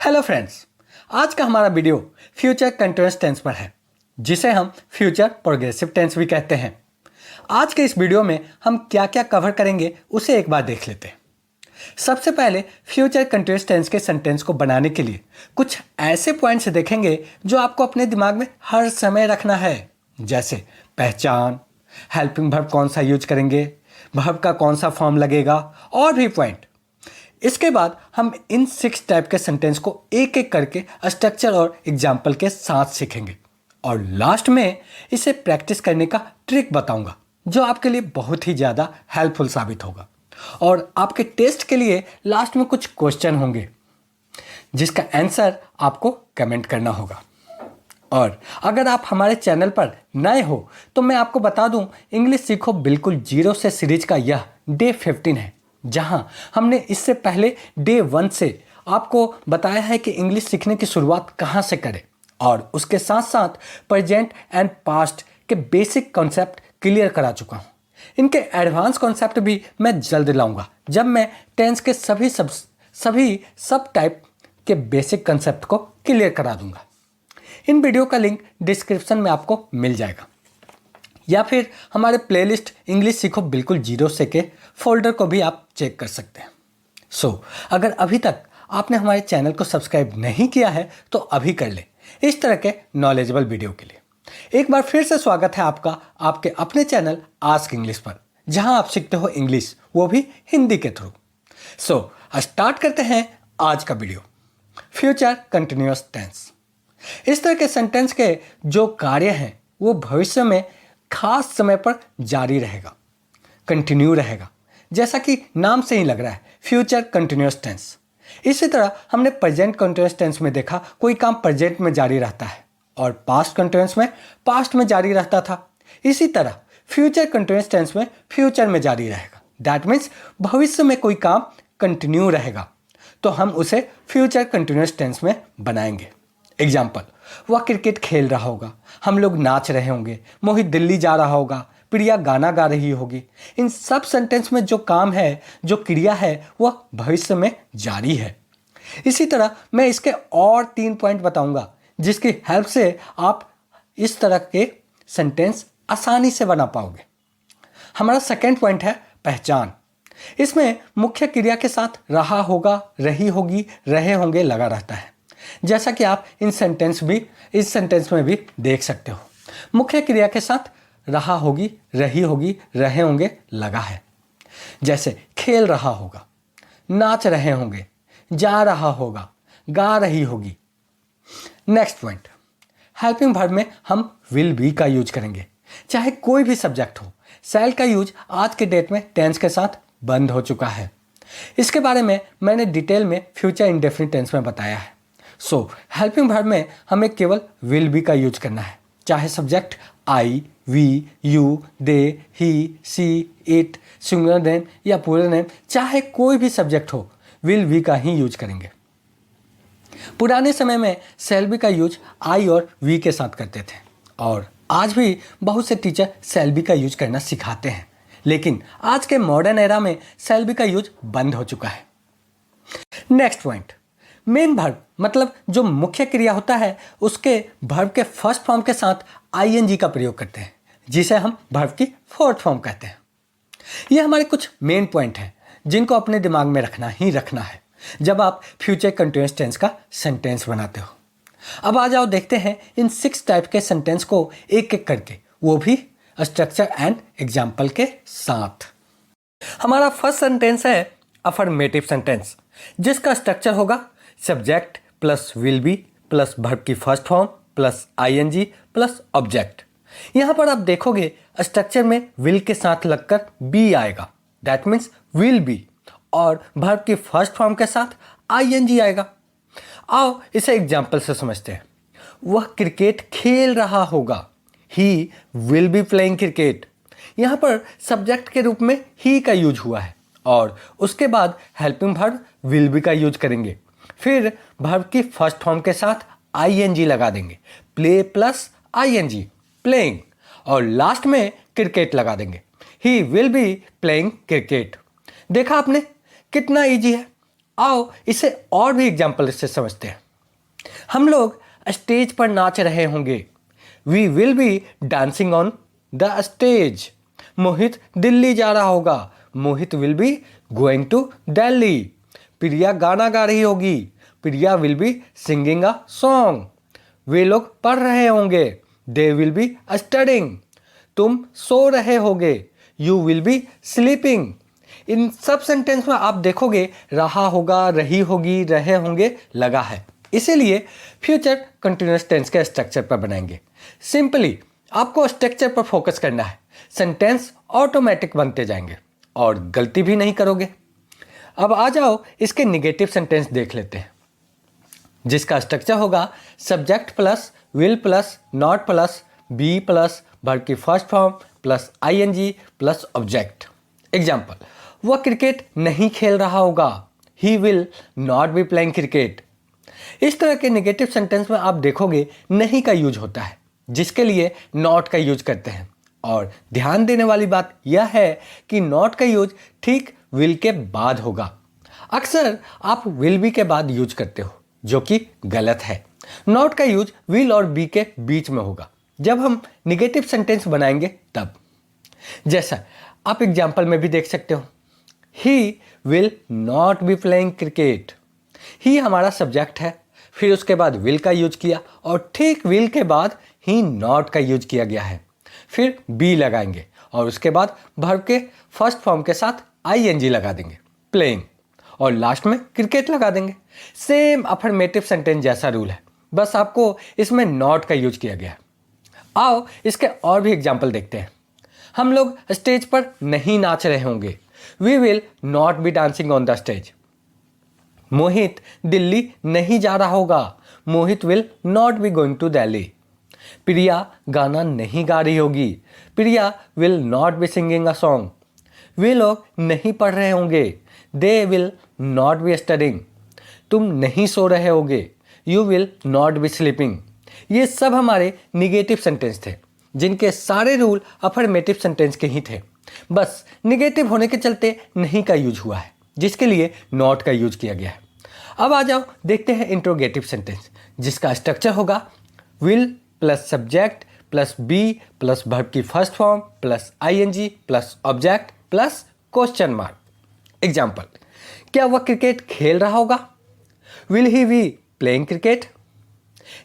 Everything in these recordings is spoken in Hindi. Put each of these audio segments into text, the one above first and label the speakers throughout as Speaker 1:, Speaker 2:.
Speaker 1: हेलो फ्रेंड्स, आज का हमारा वीडियो फ्यूचर कंटिन्यूअस टेंस पर है, जिसे हम फ्यूचर प्रोग्रेसिव टेंस भी कहते हैं। आज के इस वीडियो में हम क्या क्या कवर करेंगे उसे एक बार देख लेते हैं। सबसे पहले फ्यूचर कंटिन्यूअस टेंस के सेंटेंस को बनाने के लिए कुछ ऐसे पॉइंट्स देखेंगे जो आपको अपने दिमाग में हर समय रखना है, जैसे पहचान, हेल्पिंग वर्ब कौन सा यूज करेंगे, वर्ब का कौन सा फॉर्म लगेगा और भी पॉइंट। इसके बाद हम इन 6 टाइप के सेंटेंस को एक एक करके स्ट्रक्चर और एग्जाम्पल के साथ सीखेंगे और लास्ट में इसे प्रैक्टिस करने का ट्रिक बताऊंगा जो आपके लिए बहुत ही ज़्यादा हेल्पफुल साबित होगा। और आपके टेस्ट के लिए लास्ट में कुछ क्वेश्चन होंगे जिसका आंसर आपको कमेंट करना होगा। और अगर आप हमारे चैनल पर नए हो तो मैं आपको बता दूं, इंग्लिश सीखो बिल्कुल जीरो से सीरीज का यह डे 15 है, जहां हमने इससे पहले डे 1 से आपको बताया है कि इंग्लिश सीखने की शुरुआत कहां से करें और उसके साथ साथ प्रेजेंट एंड पास्ट के बेसिक कॉन्सेप्ट क्लियर करा चुका हूं। इनके एडवांस कॉन्सेप्ट भी मैं जल्द लाऊंगा जब मैं टेंस के सभी सब टाइप के बेसिक कॉन्सेप्ट को क्लियर करा दूंगा। इन वीडियो का लिंक डिस्क्रिप्शन में आपको मिल जाएगा या फिर हमारे प्लेलिस्ट इंग्लिश सीखो बिल्कुल जीरो से के फोल्डर को भी आप चेक कर सकते हैं। अगर अभी तक आपने हमारे चैनल को सब्सक्राइब नहीं किया है तो अभी कर लें इस तरह के नॉलेजेबल वीडियो के लिए। एक बार फिर से स्वागत है आपका आपके अपने चैनल आस्क इंग्लिश पर, जहां आप सीखते हो इंग्लिश, वो भी हिंदी के थ्रू। स्टार्ट करते हैं आज का वीडियो। फ्यूचर कंटिन्यूअस टेंस इस तरह के सेंटेंस के जो कार्य हैं वो भविष्य में खास समय पर जारी रहेगा, कंटिन्यू रहेगा, जैसा कि नाम से ही लग रहा है, फ्यूचर कंटिन्यूअस टेंस। इसी तरह हमने प्रेजेंट कंटिन्यूअस टेंस में देखा कोई काम प्रेजेंट में जारी रहता है और पास्ट कंटिन्यूअस में पास्ट में जारी रहता था। इसी तरह फ्यूचर कंटिन्यूअस टेंस में फ्यूचर में जारी रहेगा। दैट मीन्स भविष्य में कोई काम कंटिन्यू रहेगा तो हम उसे फ्यूचर कंटिन्यूअस टेंस में बनाएंगे। एग्जाम्पल, वह क्रिकेट खेल रहा होगा, हम लोग नाच रहे होंगे, मोहित दिल्ली जा रहा होगा, प्रिया गाना गा रही होगी। इन सब सेंटेंस में जो काम है, जो क्रिया है, वह भविष्य में जारी है। इसी तरह मैं इसके और 3 पॉइंट बताऊंगा जिसकी हेल्प से आप इस तरह के सेंटेंस आसानी से बना पाओगे। हमारा सेकेंड पॉइंट है पहचान। इसमें मुख्य क्रिया के साथ रहा होगा, रही होगी, रहे होंगे लगा रहता है, जैसा कि आप इस सेंटेंस में भी देख सकते हो। मुख्य क्रिया के साथ रहा होगी, रही होगी, रहे होंगे लगा है, जैसे खेल रहा होगा, नाच रहे होंगे, जा रहा होगा, गा रही होगी। नेक्स्ट पॉइंट, हेल्पिंग वर्ब में हम विल बी का यूज करेंगे, चाहे कोई भी सब्जेक्ट हो। शैल का यूज आज के डेट में टेंस के साथ बंद हो चुका है। इसके बारे में मैंने डिटेल में फ्यूचर इंडेफिनिट टेंस में बताया है। हेल्पिंग वर्ब में हमें केवल विल बी का यूज करना है, चाहे subject I, we, you, they, he, she, it, singular name या प्लूरल नेम, चाहे कोई भी सब्जेक्ट हो, विल बी का ही यूज करेंगे। पुराने समय में शैल बी का यूज आई और वी के साथ करते थे और आज भी बहुत से टीचर शैल बी का यूज करना सिखाते हैं, लेकिन आज के मॉडर्न एरा में शैल बी का यूज बंद हो चुका है। नेक्स्ट पॉइंट, मेन वर्ब मतलब जो मुख्य क्रिया होता है उसके वर्ब के फर्स्ट फॉर्म के साथ आईएनजी का प्रयोग करते हैं, जिसे हम वर्ब की फोर्थ फॉर्म कहते हैं। ये हमारे कुछ मेन पॉइंट हैं जिनको अपने दिमाग में रखना ही रखना है जब आप फ्यूचर कंटिन्यूअस टेंस का सेंटेंस बनाते हो। अब आ जाओ देखते हैं इन 6 टाइप के सेंटेंस को एक एक करके, वो भी स्ट्रक्चर एंड एग्जाम्पल के साथ। हमारा फर्स्ट सेंटेंस है अफर्मेटिव सेंटेंस, जिसका स्ट्रक्चर होगा subject plus will be plus verb की first form plus ING plus object. यहां पर आप देखोगे स्ट्रक्चर में विल के साथ लगकर बी आएगा, दैट मीन्स विल बी, और वर्ब की फर्स्ट फॉर्म के साथ आईएनजी आएगा। आओ इसे एग्जाम्पल से समझते हैं। वह क्रिकेट खेल रहा होगा, he will be playing cricket. यहां पर सब्जेक्ट के रूप में ही का यूज हुआ है और उसके बाद हेल्पिंग वर्ब विल बी का यूज करेंगे, फिर वर्ब की फर्स्ट फॉर्म के साथ आईएनजी लगा देंगे, प्ले प्लस आईएनजी प्लेइंग, और लास्ट में क्रिकेट लगा देंगे, he will be playing cricket. देखा आपने कितना इजी है। आओ इसे और भी एग्जाम्पल से समझते हैं। हम लोग स्टेज पर नाच रहे होंगे। We will be dancing on the stage. Mohit Delhi जा रहा होगा। Mohit will be going to Delhi. Priya गाना गा रही होगी। Priya will be singing a song. वे लोग पढ़ रहे होंगे। They will be studying. तुम सो रहे होगे। You will be sleeping. इन सब सेंटेंस में आप देखोगे रहा होगा, रही होगी, रहे होंगे लगा है। इसीलिए फ्यूचर कंटिन्यूअस टेंस के स्ट्रक्चर पर बनाएंगे। सिंपली आपको स्ट्रक्चर पर फोकस करना है। सेंटेंस ऑटोमेटिक बनते जाएंगे और गलती भी नहीं करोगे। अब आ जाओ इसके निगेटिव सेंटेंस देख लेते हैं, जिसका स्ट्रक्चर होगा subject plus will plus not plus be plus verb की first form plus ING plus object. Example, वह क्रिकेट नहीं खेल रहा होगा। He will not be playing cricket. इस तरह के नेगेटिव सेंटेंस में आप देखोगे नहीं का यूज होता है, जिसके लिए नॉट का यूज करते हैं। और ध्यान देने वाली बात यह है कि नॉट का यूज ठीक विल के बाद होगा। अक्सर आप विल बी के बाद यूज करते हो, जो कि गलत है। नॉट का यूज विल और बी के बीच में होगा जब हम निगेटिव सेंटेंस बनाएंगे तब। जैसा आप एग्जाम्पल में भी देख सकते हो, he will not be playing cricket. He हमारा सब्जेक्ट है, फिर उसके बाद विल का यूज किया और ठीक विल के बाद ही नॉट का यूज किया गया है। फिर बी लगाएंगे और उसके बाद वर्ब के फर्स्ट फॉर्म के साथ आईएनजी लगा देंगे, प्लेइंग, और लास्ट में क्रिकेट लगा देंगे। सेम अफर्मेटिव सेंटेंस जैसा रूल है, बस आपको इसमें नॉट का यूज किया गया है। आओ इसके और भी एग्जाम्पल देखते हैं। हम लोग स्टेज पर नहीं नाच रहे होंगे। We will not be dancing on the stage. Mohit Delhi नहीं जा रहा होगा। Mohit will not be going to Delhi. Priya गाना नहीं गा रही होगी। Priya will not be singing a song. वे लोग नहीं पढ़ रहे होंगे। They will not be studying. तुम नहीं सो रहे होगे। You will not be sleeping. ये सब हमारे निगेटिव सेंटेंस थे, जिनके सारे रूल अफर्मेटिव सेंटेंस के ही थे। बस निगेटिव होने के चलते नहीं का यूज हुआ है, जिसके लिए नॉट का यूज किया गया है। अब आ जाओ देखते हैं इंट्रोगेटिव सेंटेंस, जिसका स्ट्रक्चर होगा will plus subject plus be plus verb की first form plus ING plus object plus question mark. Example, क्या वह क्रिकेट खेल रहा होगा। Will he be playing cricket.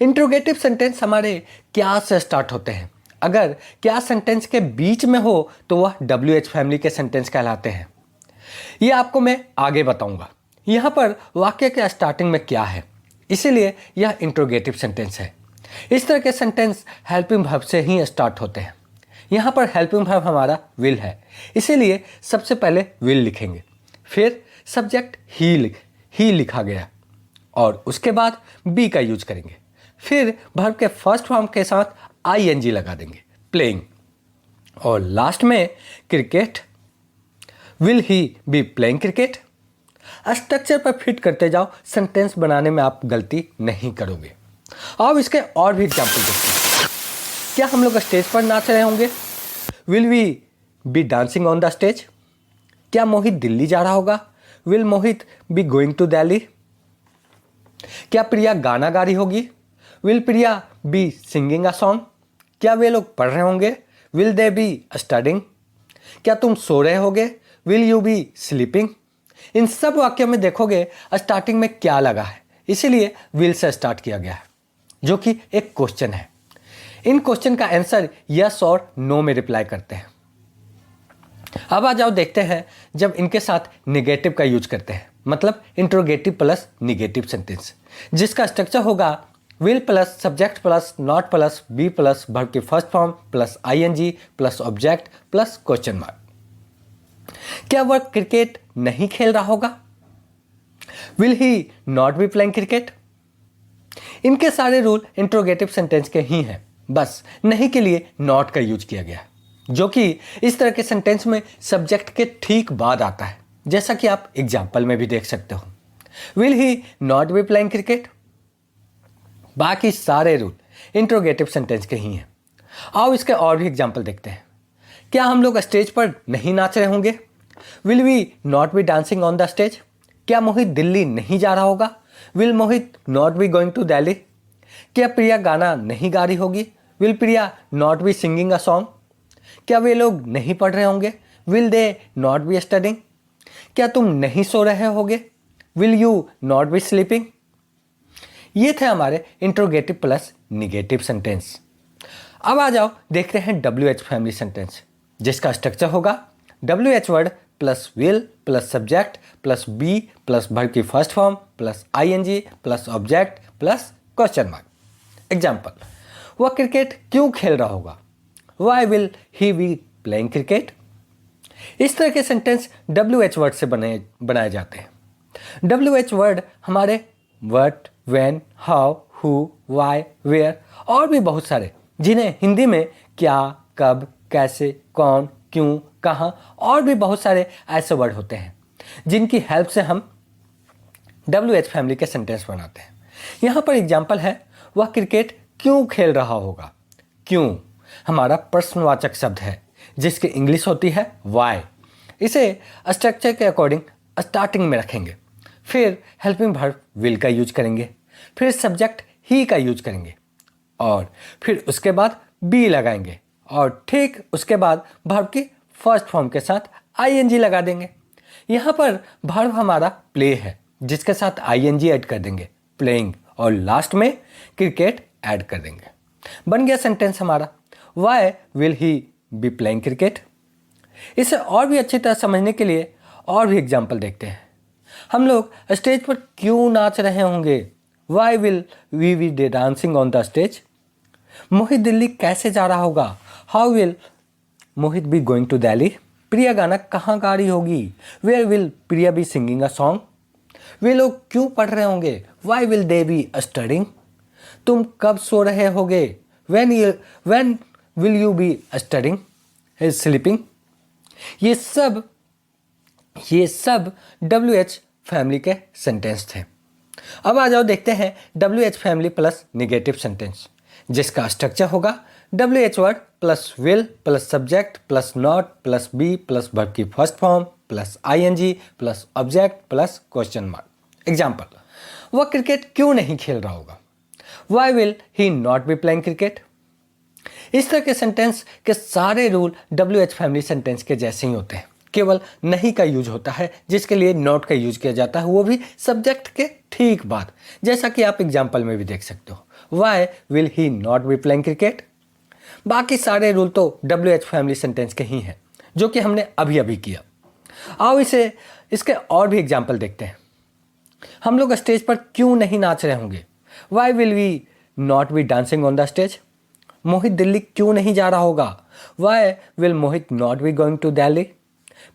Speaker 1: Interrogative sentence हमारे क्या से स्टार्ट होते हैं। अगर क्या सेंटेंस के बीच में हो तो वह WH फैमिली के सेंटेंस कहलाते हैं। ये आपको मैं आगे बताऊंगा। यहाँ पर वाक्य के स्टार्टिंग में क्या है, इसीलिए यह इंट्रोगेटिव सेंटेंस है। इस तरह के सेंटेंस हेल्पिंग वर्ब से ही स्टार्ट होते हैं। यहाँ पर हेल्पिंग वर्ब हमारा विल है, इसीलिए सबसे पहले विल लिखेंगे, फिर सब्जेक्ट ही लिखा गया और उसके बाद बी का यूज करेंगे, फिर वर्ब के फर्स्ट फॉर्म के साथ आईएनजी लगा देंगे, प्लेइंग, और लास्ट में cricket. Will he be playing cricket. Structure पर फिट करते जाओ, सेंटेंस बनाने में आप गलती नहीं करोगे। अब इसके और भी एग्जाम्पल देखते हैं। क्या हम लोग स्टेज पर नाच रहे होंगे। Will we be dancing on the stage. क्या मोहित दिल्ली जा रहा होगा। Will Mohit be going to Delhi. क्या प्रिया गाना गा रही होगी। Will Priya be singing a song. क्या वे लोग पढ़ रहे होंगे। Will they be studying. क्या तुम सो रहे होगे। Will you be sleeping. इन सब वाक्यों में देखोगे स्टार्टिंग में क्या लगा है, इसीलिए विल से स्टार्ट किया गया है, जो कि एक क्वेश्चन है। इन क्वेश्चन का आंसर यस और नो में रिप्लाई करते हैं। अब आ जाओ देखते हैं जब इनके साथ नेगेटिव का यूज करते हैं, मतलब इंट्रोगेटिव प्लस निगेटिव सेंटेंस, जिसका स्ट्रक्चर होगा will plus subject plus not plus be plus verb की first form plus ING plus object plus question mark. क्या वह क्रिकेट नहीं खेल रहा होगा। Will he not be playing cricket. इनके सारे रूल इंट्रोगेटिव सेंटेंस के ही हैं, बस नहीं के लिए नॉट का यूज किया गया है, जो कि इस तरह के सेंटेंस में सब्जेक्ट के ठीक बाद आता है, जैसा कि आप एग्जाम्पल में भी देख सकते हो। Will he not be playing cricket. बाकी सारे रूल इंट्रोगेटिव सेंटेंस के ही हैं। आओ इसके और भी एग्जाम्पल देखते हैं। क्या हम लोग स्टेज पर नहीं नाच रहे होंगे। Will we not be dancing on the stage. क्या मोहित दिल्ली नहीं जा रहा होगा? Will Mohit not be going to Delhi? क्या प्रिया गाना नहीं गा रही होगी? Will Priya not be singing a song? क्या वे लोग नहीं पढ़ रहे होंगे? Will they not be studying? क्या तुम नहीं सो रहे होगे? Will you not be sleeping? ये थे हमारे इंट्रोगेटिव प्लस निगेटिव सेंटेंस। अब आ जाओ देखते हैं WH फैमिली सेंटेंस, जिसका स्ट्रक्चर होगा WH word plus will plus subject plus be plus verb की first form plus ING plus object plus question mark. Example, वह क्रिकेट क्यों खेल रहा होगा? Why will he be playing cricket? इस तरह के सेंटेंस WH वर्ड से बनाए जाते हैं। WH वर्ड हमारे what, when, how, who, why, where और भी बहुत सारे, जिन्हें हिंदी में क्या, कब, कैसे, कौन, क्यों, कहाँ और भी बहुत सारे ऐसे वर्ड होते हैं जिनकी हेल्प से हम WH फैमिली के सेंटेंस बनाते हैं। यहाँ पर एग्जाम्पल है, वह क्रिकेट क्यों खेल रहा होगा। क्यों हमारा प्रश्नवाचक शब्द है जिसकी इंग्लिश होती है वाई। इसे स्ट्रक्चर के अकॉर्डिंग स्टार्टिंग में रखेंगे, फिर हेल्पिंग वर्ब विल का यूज करेंगे, फिर सब्जेक्ट ही का यूज करेंगे और फिर उसके बाद बी लगाएंगे और ठीक उसके बाद वर्ब की फर्स्ट फॉर्म के साथ ING लगा देंगे। यहाँ पर वर्ब हमारा प्ले है जिसके साथ ING ऐड कर देंगे, प्लेइंग, और लास्ट में क्रिकेट ऐड कर देंगे। बन गया सेंटेंस हमारा, why will he be playing cricket. इसे और भी अच्छी तरह समझने के लिए और भी एग्जाम्पल देखते हैं। हम लोग स्टेज पर क्यों नाच रहे होंगे? Why will we be dancing on the stage? Mohit Delhi कैसे जा रहा होगा? How will Mohit be going to Delhi? Priya गाना कहाँ गा रही होगी? Where will Priya be singing a song? वे लोग क्यों पढ़ रहे होंगे? Why will they be studying? तुम कब सो रहे होगे? when will you be studying? is sleeping? ये सब WH फैमिली के सेंटेंस थे। अब आ जाओ देखते हैं WH family plus negative sentence, जिसका स्ट्रक्चर होगा WH word plus will plus subject plus not plus be plus verb की first form plus ING plus object plus question mark. Example, वह क्रिकेट क्यों नहीं खेल रहा होगा? Why will he not be playing cricket? इस तरह के सेंटेंस के सारे रूल WH फैमिली सेंटेंस के जैसे ही होते हैं, केवल नहीं का यूज होता है जिसके लिए नॉट का यूज किया जाता है, वो भी सब्जेक्ट के ठीक बाद, जैसा कि आप एग्जाम्पल में भी देख सकते हो, why will he not be playing cricket. बाकी सारे रूल तो WH फैमिली सेंटेंस के ही हैं, जो कि हमने अभी अभी किया। आओ इसके और भी एग्जाम्पल देखते हैं। हम लोग स्टेज पर क्यों नहीं नाच रहे होंगे? Why will we not be dancing on the stage? Mohit Delhi क्यों नहीं जा रहा होगा? Why will Mohit not be going to Delhi?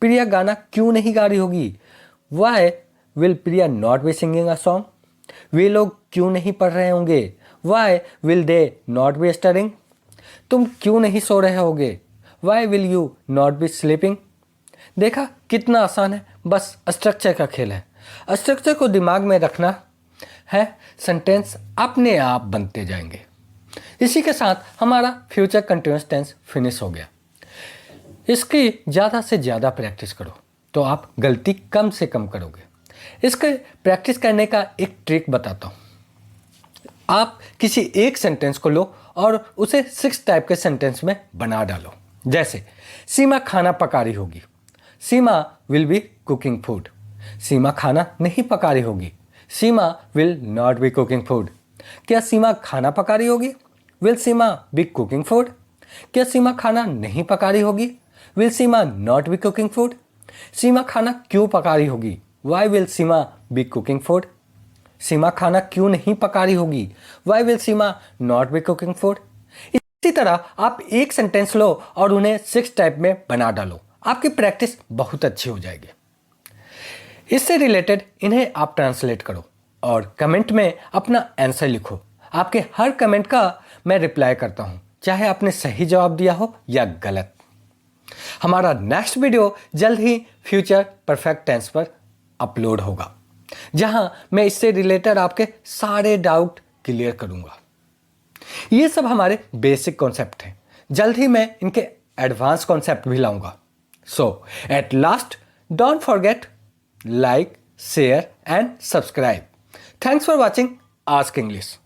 Speaker 1: Priya गाना क्यों नहीं गा रही होगी? Why will Priya not be singing a song? वे लोग क्यों नहीं पढ़ रहे होंगे? Why will they not be studying? तुम क्यों नहीं सो रहे होगे? Why will you not be sleeping? देखा कितना आसान है, बस स्ट्रक्चर का खेल है। स्ट्रक्चर को दिमाग में रखना है, सेंटेंस अपने आप बनते जाएंगे। इसी के साथ हमारा फ्यूचर कंटिन्यूअस टेंस फिनिश हो गया। इसकी ज़्यादा से ज़्यादा प्रैक्टिस करो तो आप गलती कम से कम करोगे। इसके प्रैक्टिस करने का एक ट्रिक बताता हूँ। आप किसी एक सेंटेंस को लो और उसे 6 टाइप के सेंटेंस में बना डालो। जैसे सीमा खाना पका रही होगी, Seema will be cooking food. Seema खाना नहीं पका रही होगी, Seema will not be cooking food. क्या सीमा खाना पका रही होगी? Will Seema be cooking food? क्या सीमा खाना नहीं पका रही होगी? Will Seema not be cooking food? Seema खाना क्यों पका रही होगी? Why will Seema be cooking food? Seema खाना क्यों नहीं पका रही होगी? Why will Seema not be cooking food? इसी तरह आप एक सेंटेंस लो और उन्हें 6 टाइप में बना डालो, आपकी प्रैक्टिस बहुत अच्छी हो जाएगी। इससे रिलेटेड इन्हें आप ट्रांसलेट करो और कमेंट में अपना आंसर लिखो। आपके हर कमेंट का मैं रिप्लाई करता हूं, चाहे आपने सही जवाब दिया हो या गलत। हमारा नेक्स्ट वीडियो जल्द ही फ्यूचर परफेक्ट टेंस पर अपलोड होगा, जहां मैं इससे रिलेटेड आपके सारे डाउट क्लियर करूंगा। ये सब हमारे बेसिक कॉन्सेप्ट हैं, जल्द ही मैं इनके एडवांस कॉन्सेप्ट भी लाऊंगा। So at last, don't forget, like, share and subscribe. Thanks for watching Ask English.